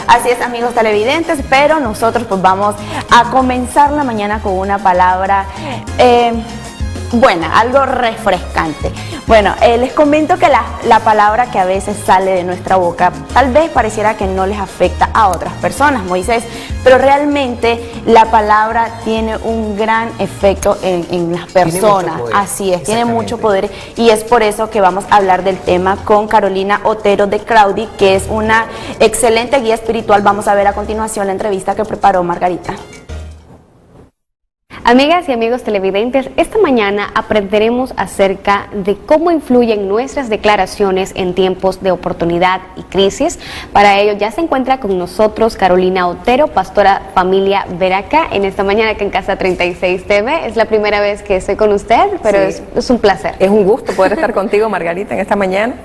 Así es, amigos televidentes, pero nosotros pues vamos a comenzar la mañana con una palabra buena, algo refrescante. Bueno, les comento que la palabra que a veces sale de nuestra boca tal vez pareciera que no les afecta a otras personas, Moisés, pero realmente la palabra tiene un gran efecto en las personas. Así es, tiene mucho poder, y es por eso que vamos a hablar del tema con Carolina Otero de Crowdy, que es una excelente guía espiritual. Vamos a ver a continuación la entrevista que preparó Margarita. Amigas y amigos televidentes, esta mañana aprenderemos acerca de cómo influyen nuestras declaraciones en tiempos de oportunidad y crisis. Para ello ya se encuentra con nosotros Carolina Otero, pastora Familia Veraca, en esta mañana que en Casa 36 TV. Es la primera vez que estoy con usted, pero sí, es un placer. Es un gusto poder estar contigo, Margarita, en esta mañana.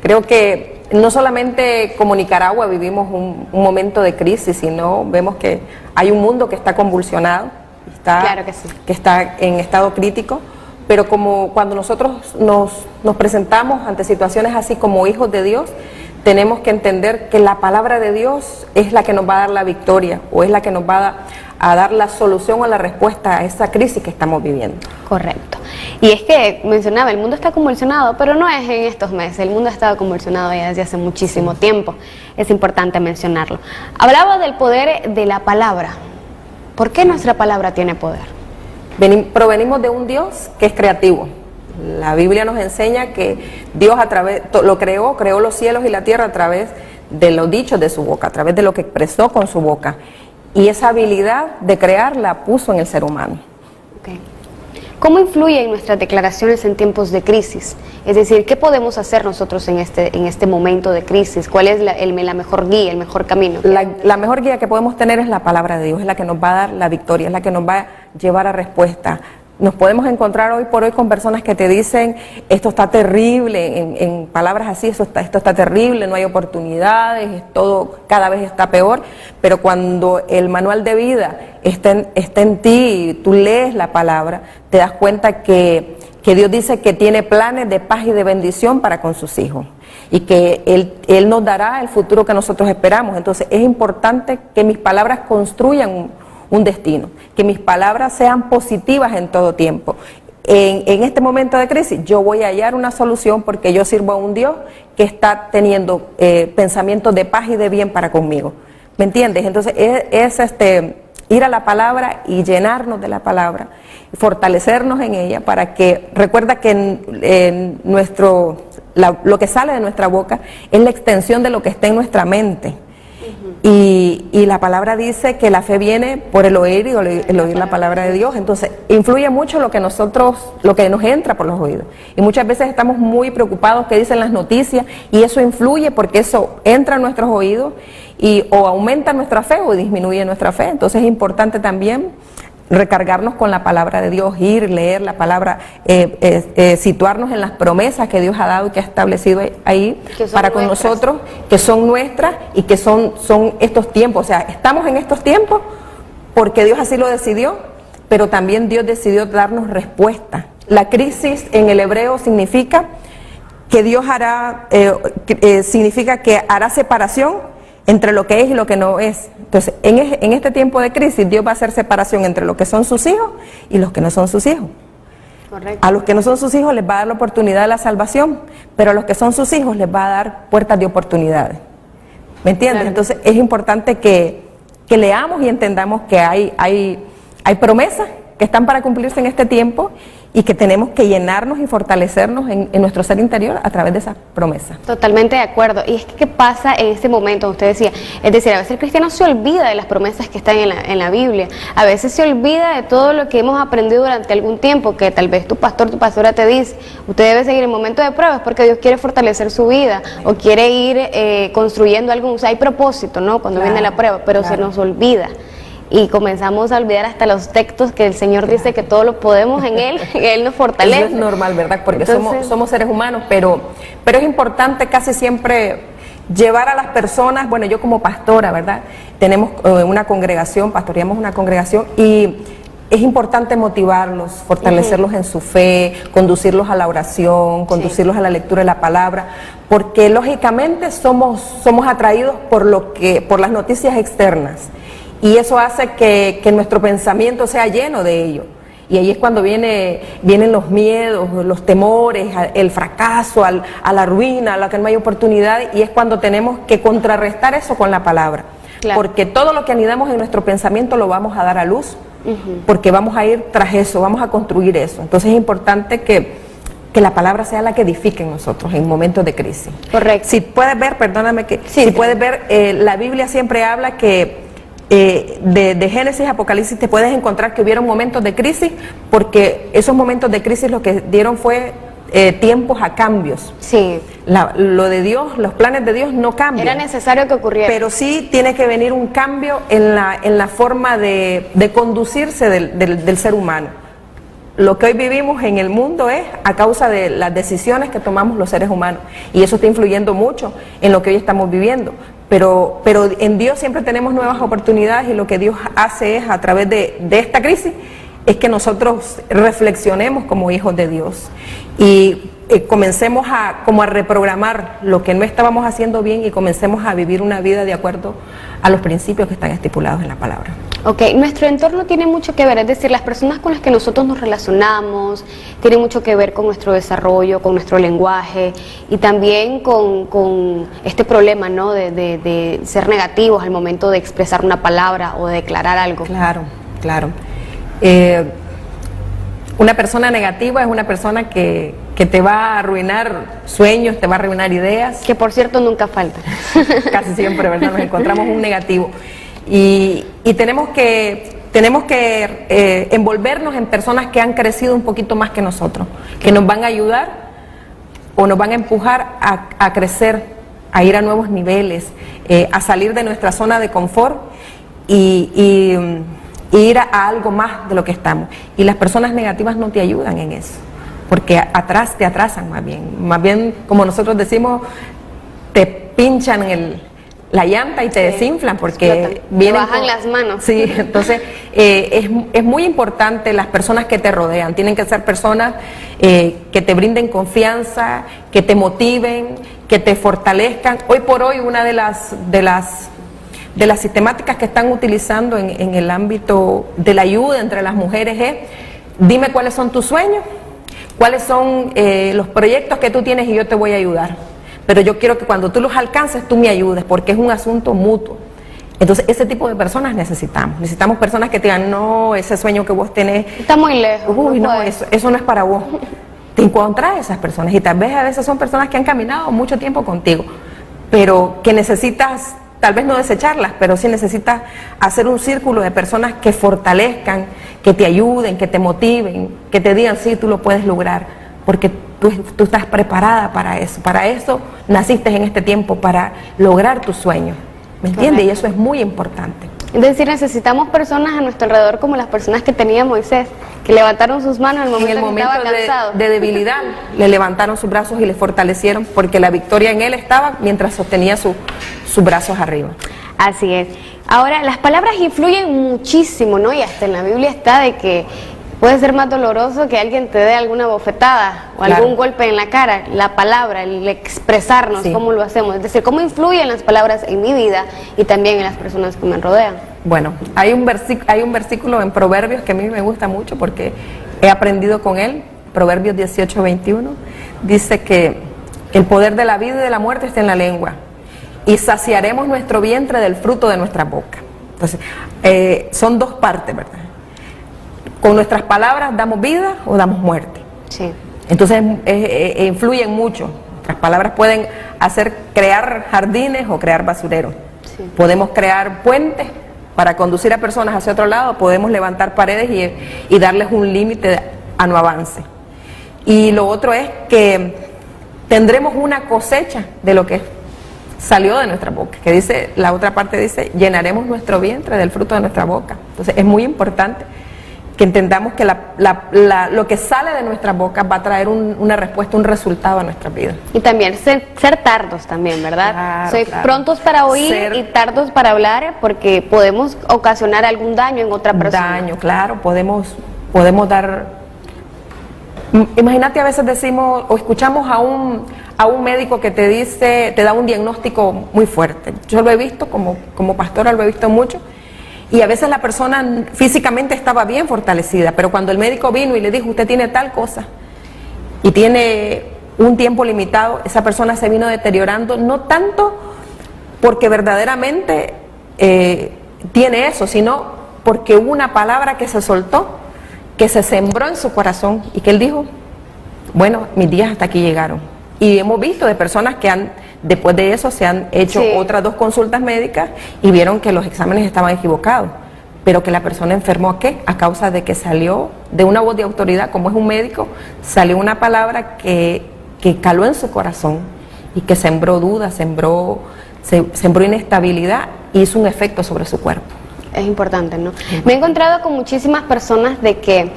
Creo que no solamente como Nicaragua vivimos un momento de crisis, sino vemos que hay un mundo que está convulsionado. Claro que sí. Que está en estado crítico, pero como cuando nosotros nos presentamos ante situaciones así como hijos de Dios, tenemos que entender que la palabra de Dios es la que nos va a dar la victoria, o es la que nos va a dar la solución o la respuesta a esa crisis que estamos viviendo. Correcto. Y es que mencionaba, el mundo está convulsionado, pero no es en estos meses, el mundo ha estado convulsionado ya desde hace muchísimo tiempo. Es importante mencionarlo. Hablaba del poder de la palabra. ¿Por qué nuestra palabra tiene poder? Provenimos de un Dios que es creativo. La Biblia nos enseña que Dios lo creó los cielos y la tierra a través de los dichos de su boca, a través de lo que expresó con su boca. Y esa habilidad de crear la puso en el ser humano. Okay. ¿Cómo influyen nuestras declaraciones en tiempos de crisis? Es decir, ¿qué podemos hacer nosotros en este momento de crisis? ¿Cuál es la mejor guía, el mejor camino? La mejor guía que podemos tener es la palabra de Dios, es la que nos va a dar la victoria, es la que nos va a llevar a respuesta. Nos podemos encontrar hoy por hoy con personas que te dicen, esto está terrible, en palabras así, esto está terrible, no hay oportunidades, todo cada vez está peor, pero cuando el manual de vida está en ti y tú lees la palabra, te das cuenta que Dios dice que tiene planes de paz y de bendición para con sus hijos, y que Él nos dará el futuro que nosotros esperamos. Entonces es importante que mis palabras construyan un destino, que mis palabras sean positivas en todo tiempo. En este momento de crisis yo voy a hallar una solución, porque yo sirvo a un Dios que está teniendo pensamientos de paz y de bien para conmigo. ¿Me entiendes? Entonces es ir a la palabra y llenarnos de la palabra, fortalecernos en ella, para que, recuerda que lo que sale de nuestra boca es la extensión de lo que está en nuestra mente. Y la palabra dice que la fe viene por el oír, y el oír la palabra de Dios. Entonces influye mucho lo que nos entra por los oídos, y muchas veces estamos muy preocupados que dicen las noticias, y eso influye porque eso entra a nuestros oídos o aumenta nuestra fe o disminuye nuestra fe. Entonces es importante también recargarnos con la palabra de Dios, leer la palabra, situarnos en las promesas que Dios ha dado y que ha establecido ahí para con nosotros, que son nuestras y que son estos tiempos. O sea, estamos en estos tiempos porque Dios así lo decidió, pero también Dios decidió darnos respuesta. La crisis en el hebreo significa que Dios significa que hará separación entre lo que es y lo que no es. Entonces, en este tiempo de crisis, Dios va a hacer separación entre lo que son sus hijos y los que no son sus hijos. Correcto. A los que no son sus hijos les va a dar la oportunidad de la salvación, pero a los que son sus hijos les va a dar puertas de oportunidades. ¿Me entiendes? Claro. Entonces, es importante que leamos y entendamos que hay promesas que están para cumplirse en este tiempo, y que tenemos que llenarnos y fortalecernos en nuestro ser interior a través de esas promesas. Totalmente de acuerdo. Y es que ¿qué pasa en este momento? Usted decía, es decir, a veces el cristiano se olvida de las promesas que están en la Biblia, a veces se olvida de todo lo que hemos aprendido durante algún tiempo, que tal vez tu pastor, tu pastora te dice, usted debe seguir en momentos de pruebas porque Dios quiere fortalecer su vida, o quiere ir construyendo algo. O sea, hay propósito, ¿no? Cuando viene la prueba, pero se nos olvida. Y comenzamos a olvidar hasta los textos que el Señor dice que todo lo podemos en Él, que Él nos fortalece. Eso es normal, ¿verdad? Porque somos seres humanos, pero es importante casi siempre llevar a las personas. Bueno, yo como pastora, ¿verdad? Tenemos una congregación, pastoreamos una congregación, y es importante motivarlos, fortalecerlos en su fe, conducirlos a la oración, conducirlos a la lectura de la palabra, porque lógicamente somos atraídos por las noticias externas, y eso hace que nuestro pensamiento sea lleno de ello. Y ahí es cuando vienen los miedos, los temores, el fracaso, a la ruina, a la que no hay oportunidad, y es cuando tenemos que contrarrestar eso con la palabra. Claro. Porque todo lo que anidamos en nuestro pensamiento lo vamos a dar a luz, porque vamos a ir tras eso, vamos a construir eso. Entonces es importante que la palabra sea la que edifique en nosotros en momentos de crisis. Correcto. Si puedes ver, perdóname, puedes ver, la Biblia siempre habla que de Génesis a Apocalipsis te puedes encontrar que hubieron momentos de crisis, porque esos momentos de crisis lo que dieron fue tiempos a cambios. Sí. Lo de Dios, los planes de Dios no cambian. Era necesario que ocurriera. Pero sí tiene que venir un cambio en la forma de conducirse del ser humano. Lo que hoy vivimos en el mundo es a causa de las decisiones que tomamos los seres humanos, y eso está influyendo mucho en lo que hoy estamos viviendo. Pero en Dios siempre tenemos nuevas oportunidades, y lo que Dios hace es, a través de esta crisis, es que nosotros reflexionemos como hijos de Dios y comencemos a reprogramar lo que no estábamos haciendo bien, y comencemos a vivir una vida de acuerdo a los principios que están estipulados en la palabra. Ok, nuestro entorno tiene mucho que ver, es decir, las personas con las que nosotros nos relacionamos tienen mucho que ver con nuestro desarrollo, con nuestro lenguaje, y también con este problema, ¿no?, de ser negativos al momento de expresar una palabra o de declarar algo. Claro, claro. Una persona negativa es una persona que te va a arruinar sueños, te va a arruinar ideas. Que por cierto nunca falta. Casi siempre, ¿verdad? Nos encontramos un negativo. Y tenemos que envolvernos en personas que han crecido un poquito más que nosotros, que nos van a ayudar o nos van a empujar a crecer, a ir a nuevos niveles, a salir de nuestra zona de confort y ir a algo más de lo que estamos. Y las personas negativas no te ayudan en eso, porque te atrasan más bien, como nosotros decimos, te pinchan la llanta y te desinflan, porque vienen, te bajan las manos. Sí, entonces es muy importante las personas que te rodean. Tienen que ser personas que te brinden confianza, que te motiven, que te fortalezcan. Hoy por hoy, una de las sistemáticas que están utilizando en el ámbito de la ayuda entre las mujeres es: dime cuáles son tus sueños, cuáles son los proyectos que tú tienes, y yo te voy a ayudar. Pero yo quiero que cuando tú los alcances, tú me ayudes, porque es un asunto mutuo. Entonces, ese tipo de personas necesitamos. Necesitamos personas que te digan: no, ese sueño que vos tenés está muy lejos. Uy, no, eso no es para vos. Te encontrás esas personas, y tal vez a veces son personas que han caminado mucho tiempo contigo, pero que necesitas, tal vez no desecharlas, pero sí necesitas hacer un círculo de personas que fortalezcan, que te ayuden, que te motiven, que te digan: sí, tú lo puedes lograr, porque tú estás preparada para eso. Para eso naciste en este tiempo, para lograr tus sueños. ¿Me entiendes? Y eso es muy importante. Es decir, necesitamos personas a nuestro alrededor como las personas que tenía Moisés, que levantaron sus manos en el momento que estaba cansado. De debilidad, le levantaron sus brazos y le fortalecieron, porque la victoria en él estaba mientras sostenía sus brazos arriba. Así es. Ahora, las palabras influyen muchísimo, ¿no? Y hasta en la Biblia está de que puede ser más doloroso que alguien te dé alguna bofetada o algún golpe en la cara. La palabra, el expresarnos, sí. ¿Cómo lo hacemos? Es decir, ¿cómo influyen las palabras en mi vida y también en las personas que me rodean? Bueno, hay un versículo en Proverbios que a mí me gusta mucho porque he aprendido con él. Proverbios 18:21 dice que el poder de la vida y de la muerte está en la lengua, y saciaremos nuestro vientre del fruto de nuestra boca. Entonces, son dos partes, ¿verdad? Con nuestras palabras damos vida o damos muerte. Sí. Entonces influyen mucho. Nuestras palabras pueden crear jardines o crear basureros. Sí. Podemos crear puentes para conducir a personas hacia otro lado, podemos levantar paredes y darles un límite a no avance. Y lo otro es que tendremos una cosecha de lo que salió de nuestra boca, que dice, la otra parte dice: llenaremos nuestro vientre del fruto de nuestra boca. Entonces es muy importante que entendamos que lo que sale de nuestras bocas va a traer una respuesta, un resultado a nuestra vida. Y también ser tardos también, ¿verdad? Claro. Prontos para oír y tardos para hablar, porque podemos ocasionar algún daño en otra persona. Daño, claro, podemos dar... Imagínate, a veces decimos o escuchamos a un médico que te da un diagnóstico muy fuerte. Yo lo he visto, como pastora lo he visto mucho. Y a veces la persona físicamente estaba bien fortalecida, pero cuando el médico vino y le dijo, usted tiene tal cosa y tiene un tiempo limitado, esa persona se vino deteriorando, no tanto porque verdaderamente tiene eso, sino porque hubo una palabra que se soltó, que se sembró en su corazón y que él dijo, bueno, mis días hasta aquí llegaron. Y hemos visto de personas que después de eso se han hecho otras 2 consultas médicas y vieron que los exámenes estaban equivocados, pero que la persona enfermó ¿a qué? A causa de que salió de una voz de autoridad, como es un médico, salió una palabra que caló en su corazón y que sembró dudas, sembró inestabilidad y hizo un efecto sobre su cuerpo. Es importante, ¿no? Me he encontrado con muchísimas personas de que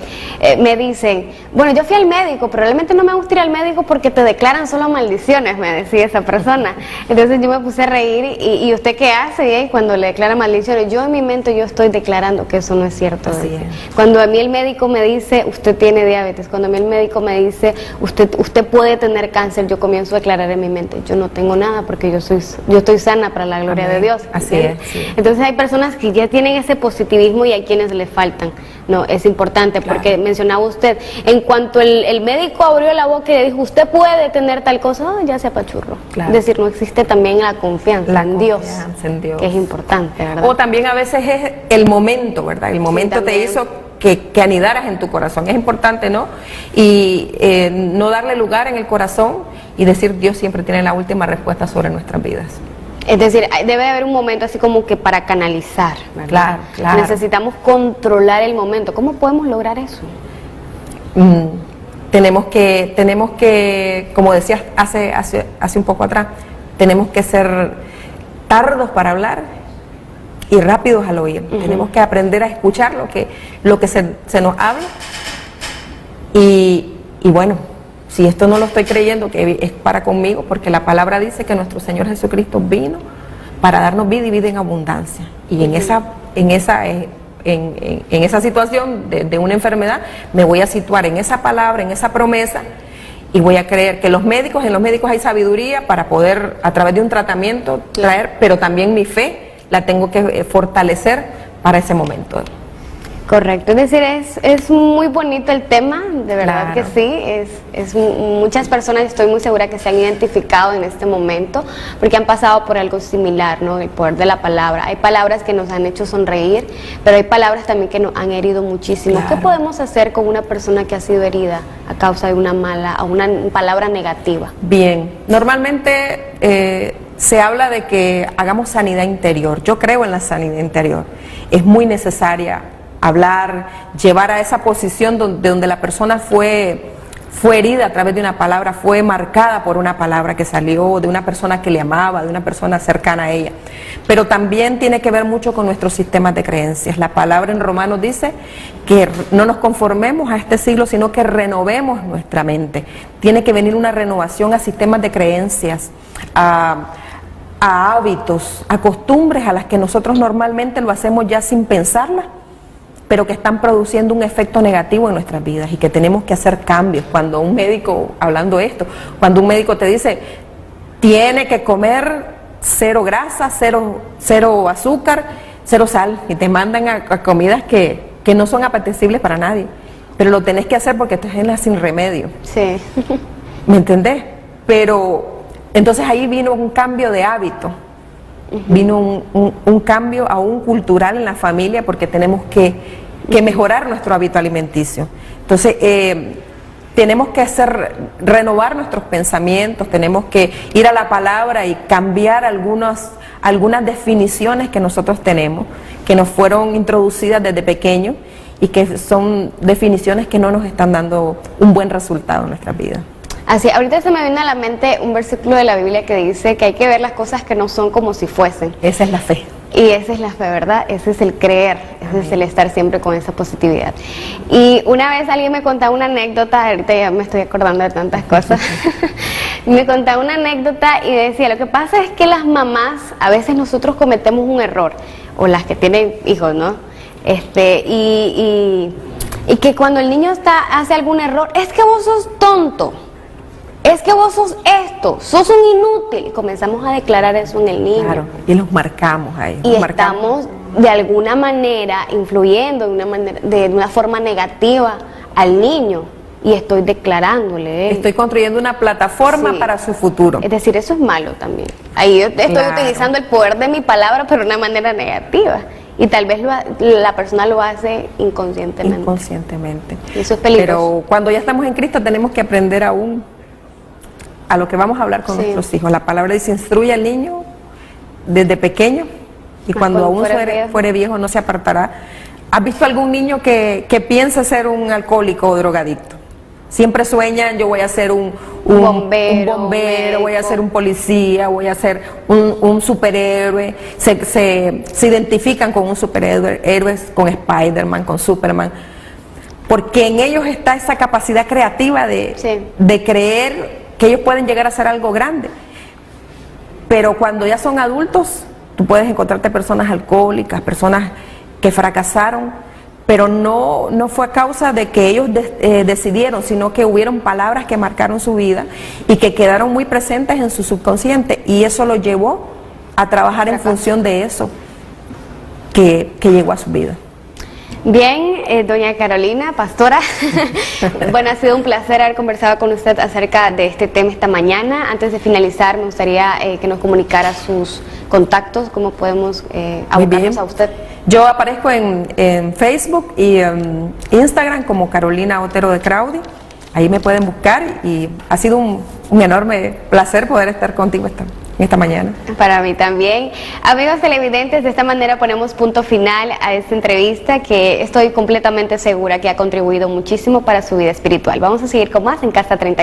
me dicen, bueno, yo fui al médico, pero realmente no me gusta ir al médico porque te declaran solo maldiciones, me decía esa persona. Entonces yo me puse a reír y ¿usted qué hace cuando le declaran maldiciones? Yo en mi mente yo estoy declarando que eso no es cierto. Así es. Cuando a mí el médico me dice, usted tiene diabetes, cuando a mí el médico me dice, usted puede tener cáncer, yo comienzo a declarar en mi mente, yo no tengo nada porque yo estoy sana para la gloria de Dios. Así es. Sí. Entonces hay personas que ya tienen ese positivismo y hay quienes le faltan. No, es importante porque mencionaba usted, en cuanto el médico abrió la boca y le dijo, usted puede tener tal cosa, ya se apachurró. Es decir, no existe también la confianza en Dios, que es importante, ¿verdad? O también a veces es el momento, ¿verdad? El momento te hizo que anidaras en tu corazón. Es importante, ¿no? Y no darle lugar en el corazón y decir, Dios siempre tiene la última respuesta sobre nuestras vidas. Es decir, debe haber un momento así como que para canalizar, ¿verdad? Claro. Necesitamos controlar el momento. ¿Cómo podemos lograr eso? Tenemos que, como decías hace un poco atrás, tenemos que ser tardos para hablar y rápidos al oír. Tenemos que aprender a escuchar lo que se nos habla y bueno, si esto no lo estoy creyendo que es para conmigo, porque la palabra dice que nuestro Señor Jesucristo vino para darnos vida y vida en abundancia. Y en esa situación de una enfermedad me voy a situar en esa palabra, en esa promesa, y voy a creer que en los médicos hay sabiduría para poder a través de un tratamiento traer, pero también mi fe la tengo que fortalecer para ese momento. Correcto, es decir, es muy bonito el tema, de verdad que sí, muchas personas, estoy muy segura que se han identificado en este momento, porque han pasado por algo similar, ¿no? El poder de la palabra. Hay palabras que nos han hecho sonreír, pero hay palabras también que nos han herido muchísimo. ¿Qué podemos hacer con una persona que ha sido herida a causa de una palabra negativa? Bien, normalmente se habla de que hagamos sanidad interior. Yo creo en la sanidad interior, es muy necesaria hablar, llevar a esa posición donde la persona fue herida a través de una palabra, fue marcada por una palabra que salió de una persona que le amaba, de una persona cercana a ella. Pero también tiene que ver mucho con nuestros sistemas de creencias. La palabra en Romanos dice que no nos conformemos a este siglo, sino que renovemos nuestra mente. Tiene que venir una renovación a sistemas de creencias, a hábitos, a costumbres a las que nosotros normalmente lo hacemos ya sin pensarlas, pero que están produciendo un efecto negativo en nuestras vidas y que tenemos que hacer cambios. Cuando un médico, hablando de esto, cuando un médico te dice, tiene que comer 0 grasa, 0 azúcar, 0 sal, y te mandan a comidas que no son apetecibles para nadie, pero lo tenés que hacer porque esto es sin remedio. Sí. ¿Me entendés? Pero entonces ahí vino un cambio de hábito. Vino un cambio aún cultural en la familia, porque tenemos que mejorar nuestro hábito alimenticio. Entonces, tenemos que renovar nuestros pensamientos, tenemos que ir a la palabra y cambiar algunas definiciones que nosotros tenemos, que nos fueron introducidas desde pequeños y que son definiciones que no nos están dando un buen resultado en nuestras vidas. Así, ahorita se me viene a la mente un versículo de la Biblia que dice que hay que ver las cosas que no son como si fuesen. Esa es la fe. Y esa es la fe, ¿verdad? Ese es el creer, ese es el estar siempre con esa positividad. Y una vez alguien me contaba una anécdota, ahorita ya me estoy acordando de tantas cosas, me contaba una anécdota y decía, lo que pasa es que las mamás, a veces nosotros cometemos un error, o las que tienen hijos, ¿no? Y que cuando el niño hace algún error, es que vos sos tonto. Es que vos sos esto, sos un inútil. Comenzamos a declarar eso en el niño. Claro, y los marcamos ahí. Y estamos de alguna manera influyendo de una forma negativa al niño. Y estoy declarándole. Estoy construyendo una plataforma para su futuro. Es decir, eso es malo también. Ahí yo estoy utilizando el poder de mi palabra, pero de una manera negativa. Y tal vez la persona lo hace inconscientemente. Inconscientemente. Y eso es peligroso. Pero cuando ya estamos en Cristo tenemos que aprender aún a lo que vamos a hablar con nuestros hijos. La palabra dice, instruye al niño desde pequeño y cuando aún fuere viejo no se apartará. ¿Has visto algún niño que piensa ser un alcohólico o drogadicto? Siempre sueñan, yo voy a ser un bombero, voy a ser un policía, voy a ser un superhéroe. Se identifican con un superhéroe, héroes con Spider-Man, con Superman. Porque en ellos está esa capacidad creativa de creer que ellos pueden llegar a hacer algo grande. Pero cuando ya son adultos, tú puedes encontrarte personas alcohólicas, personas que fracasaron, pero no fue a causa de que ellos decidieron, sino que hubieron palabras que marcaron su vida y que quedaron muy presentes en su subconsciente, y eso lo llevó a trabajar en función de eso que llegó a su vida. Bien, doña Carolina, pastora, bueno, ha sido un placer haber conversado con usted acerca de este tema esta mañana. Antes de finalizar, me gustaría que nos comunicara sus contactos, cómo podemos abocarnos a usted. Yo aparezco en Facebook y en Instagram como Carolina Otero de Crowdy. Ahí me pueden buscar y ha sido un enorme placer poder estar contigo esta mañana. Para mí también. Amigos televidentes, de esta manera ponemos punto final a esta entrevista que estoy completamente segura que ha contribuido muchísimo para su vida espiritual. Vamos a seguir con más en Casa 30.